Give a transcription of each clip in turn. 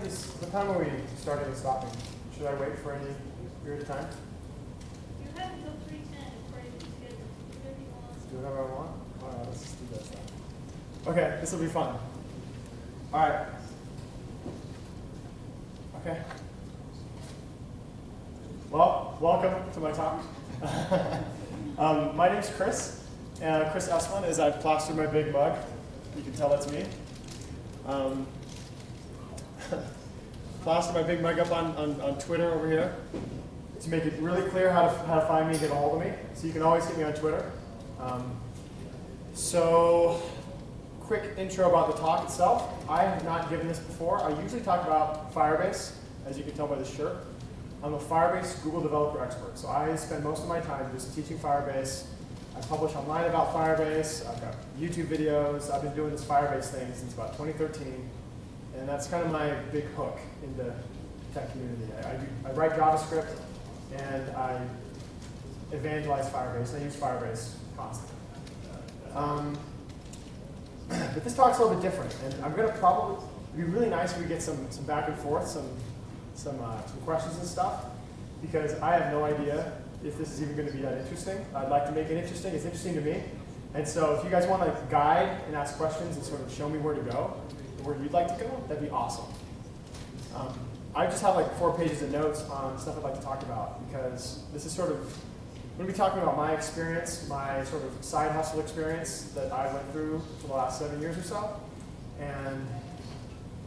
the time are we starting and stopping? Should I wait for any period of time? You have until 3:10 according to schedule. Whatever you want. Do whatever I want? All right, let's just do this then. Okay, this will be fun. All right. Okay. Well, welcome to my talk. My name's Chris. Chris Esplin, as I've plastered my big mug. You can tell that's me. Plaster my big mug up on Twitter over here to make it really clear how to find me and get a hold of me. So you can always get me on Twitter. So, quick intro about the talk itself. I have not given this before. I usually talk about Firebase, as you can tell by this shirt. I'm a Firebase Google developer expert. So I spend most of my time just teaching Firebase. I publish online about Firebase. I've got YouTube videos. I've been doing this Firebase thing since about 2013. And that's kind of my big hook in the tech community. I write JavaScript, and I evangelize Firebase. I use Firebase constantly. But this talk's a little bit different, and I'm going to probably, it'd be really nice if we get some back and forth, some questions and stuff, because I have no idea if this is even going to be that interesting. I'd like to make it interesting. It's interesting to me. And so if you guys want to guide and ask questions and sort of show me where to go, where you'd like to go, that'd be awesome. I just have like 4 pages of notes on stuff I'd like to talk about, because this is sort of, I'm going to be talking about my experience, my sort of side hustle experience that I went through for the last 7 years or so. And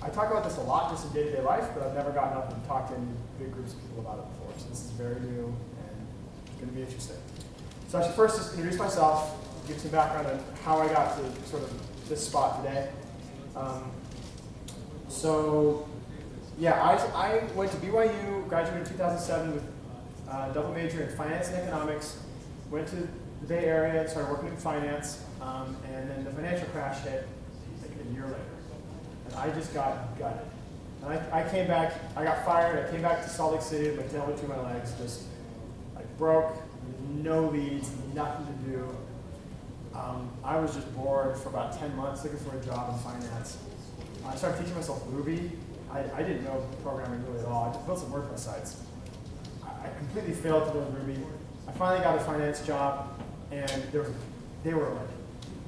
I talk about this a lot just in day-to-day life, but I've never gotten up and talked to any big groups of people about it before. So this is very new and it's going to be interesting. So I should first just introduce myself, give some background on how I got to sort of this spot today. So yeah, I went to BYU, graduated in 2007 with a double major in finance and economics, went to the Bay Area and started working in finance, and then the financial crash hit like a year later. And I just got gutted. And I came back, I got fired, I came back to Salt Lake City with my tail between my legs, just like broke, no leads, nothing to do. I was just bored for about 10 months looking for a job in finance. I started teaching myself Ruby. I didn't know programming really at all. I just built some WordPress sites. I completely failed to learn Ruby. I finally got a finance job, and they were like,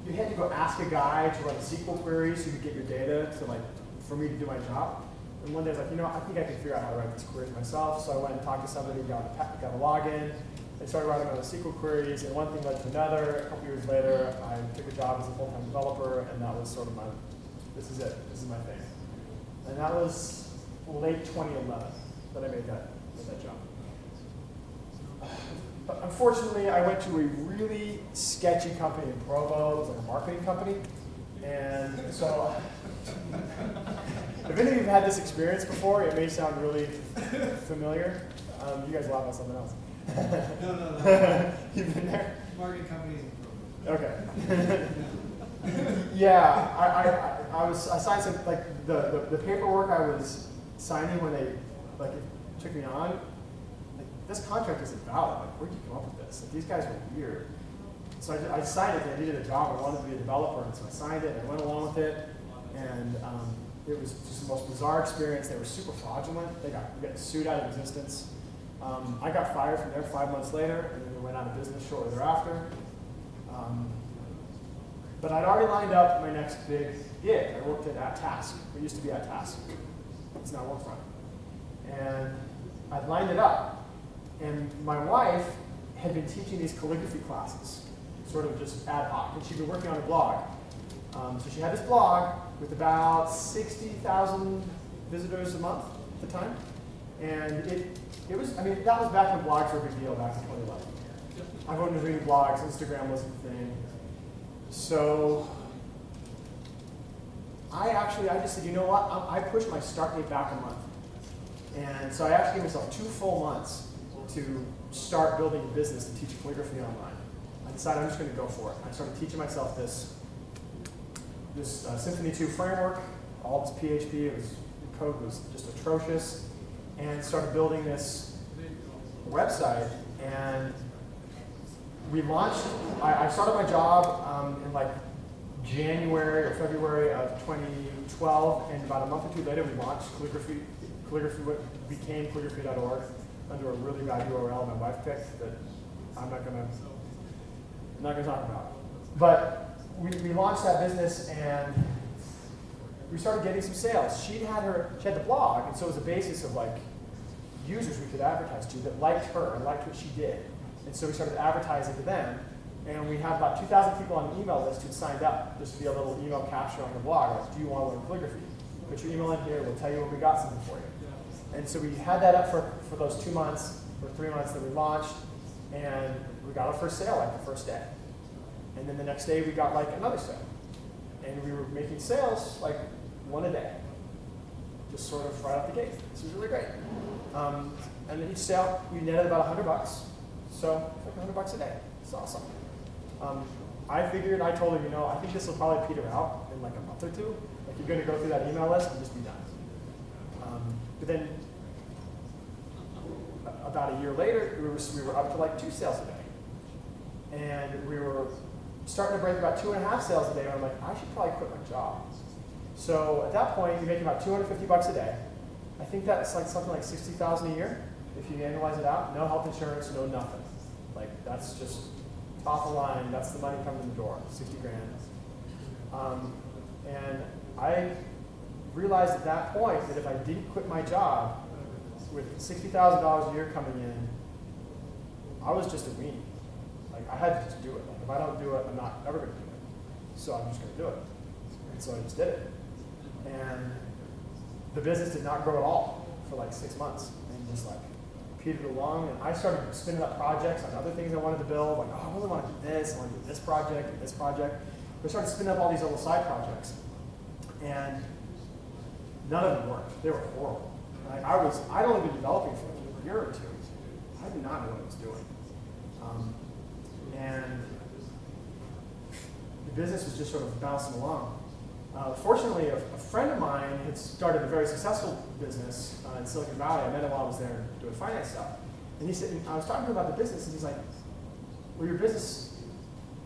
you had to go ask a guy to run SQL queries so you could get your data to for me to do my job. And one day I was like, I think I can figure out how to write these queries myself. So I went and talked to somebody, got a login. I started writing on the SQL queries, and one thing led to another. A couple years later, I took a job as a full-time developer, and that was sort of this is it. This is my thing. And that was late 2011 that I made that job. But unfortunately, I went to a really sketchy company in Provo. It was like a marketing company. And so, if any of you have had this experience before, it may sound really familiar. You guys laugh at something else. No. You've been there? Marketing companies in Provo. Okay. Yeah, I signed some, the paperwork I was signing when they took me on, this contract isn't valid. Where'd you come up with this? These guys were weird. So I signed it, and I needed a job. I wanted to be a developer, and so I signed it, and I went along with it. And it was just the most bizarre experience. They were super fraudulent. We got sued out of existence. I got fired from there 5 months later, and then we went out of business shortly thereafter. But I'd already lined up my next big gig. I worked at Task. We used to be at Task. It's now Workfront. And I'd lined it up. And my wife had been teaching these calligraphy classes, sort of just ad hoc. And she'd been working on a blog. So she had this blog with about 60,000 visitors a month at the time. And that was back when blogs were a big deal back in 2011. Everyone was reading blogs, Instagram wasn't a thing. So I just said, you know what? I pushed my start date back a month. And so I actually gave myself 2 full months to start building a business to teach calligraphy online. I decided I'm just going to go for it. I started teaching myself this Symfony 2 framework, all this PHP. The code was just atrocious. And started building this website. And we launched, I started my job in January or February of 2012, and about a month or two later, we launched calligraphy. Calligraphy became calligraphy.org under a really bad URL my wife picked that I'm not gonna talk about. But we launched that business and we started getting some sales. She had the blog, and so it was a basis of like users we could advertise to that liked her and liked what she did. And so we started advertising to them, and we had about 2,000 people on the email list who signed up just via a little email capture on the blog, like, do you want to learn calligraphy? Put your email in here, we'll tell you when we got something for you. And so we had that up for those 2 months, or 3 months that we launched, and we got our first sale like the first day. And then the next day we got like another sale. And we were making sales like one a day, just sort of right out the gate. This was really great. And then each sale, we netted about $100. So it's like $100 a day. It's awesome. I figured, I told her, I think this will probably peter out in like a month or two. Like you're going to go through that email list and just be done. But then about a year later, we were up to like 2 sales a day. And we were starting to break about 2.5 sales a day. And I'm like, I should probably quit my job. So at that point, you're making about $250 a day. I think that's like something like $60,000 a year if you annualize it out. No health insurance, no nothing. Like that's just top of the line. That's the money coming in the door, 60 grand. And I realized at that point that if I didn't quit my job with $60,000 a year coming in, I was just a weenie. Like I had to just do it. Like if I don't do it, I'm not ever going to do it. So I'm just going to do it. And so I just did it. And the business did not grow at all for like 6 months, and just like petered along. And I started spinning up projects on other things I wanted to build. Like, oh, I really want to do this. I want to do this project and this project. We started spinning up all these little side projects, and none of them worked. They were horrible. Like I'd only been developing for a year or two. I did not know what I was doing, and the business was just sort of bouncing along. Fortunately, a friend of mine had started a very successful business in Silicon Valley. I met him while I was there doing finance stuff. And he said, and I was talking to him about the business, and he's like, well, your business,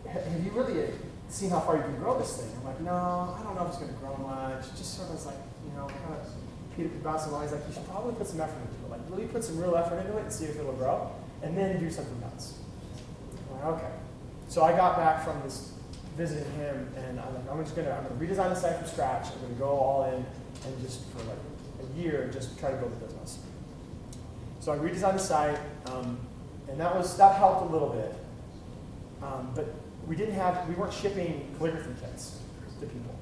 have you really seen how far you can grow this thing? I'm like, no, I don't know if it's going to grow much. It just sort of was like, kind of Peter bouncing along. He's like, you should probably put some effort into it. Like, really put some real effort into it and see if it'll grow, and then do something else. I'm like, okay. So I got back from this visiting him, and I'm like, I'm gonna redesign the site from scratch. I'm gonna go all in and just for like a year just try to build a business. So I redesigned the site, and that helped a little bit. But we weren't shipping calligraphy kits to people.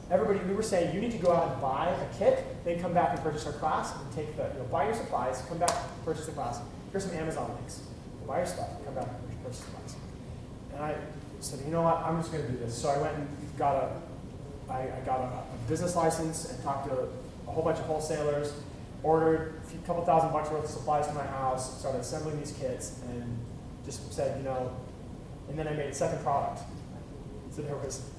We were saying you need to go out and buy a kit, then come back and purchase our class, and buy your supplies, come back, purchase the class. Here's some Amazon links. Buy your stuff, come back and purchase the class. And I said, you know what, I'm just going to do this. So I went and got a business license and talked to a whole bunch of wholesalers, ordered a couple $1,000 worth of supplies to my house, started assembling these kits, and just said, and then I made a second product. So there was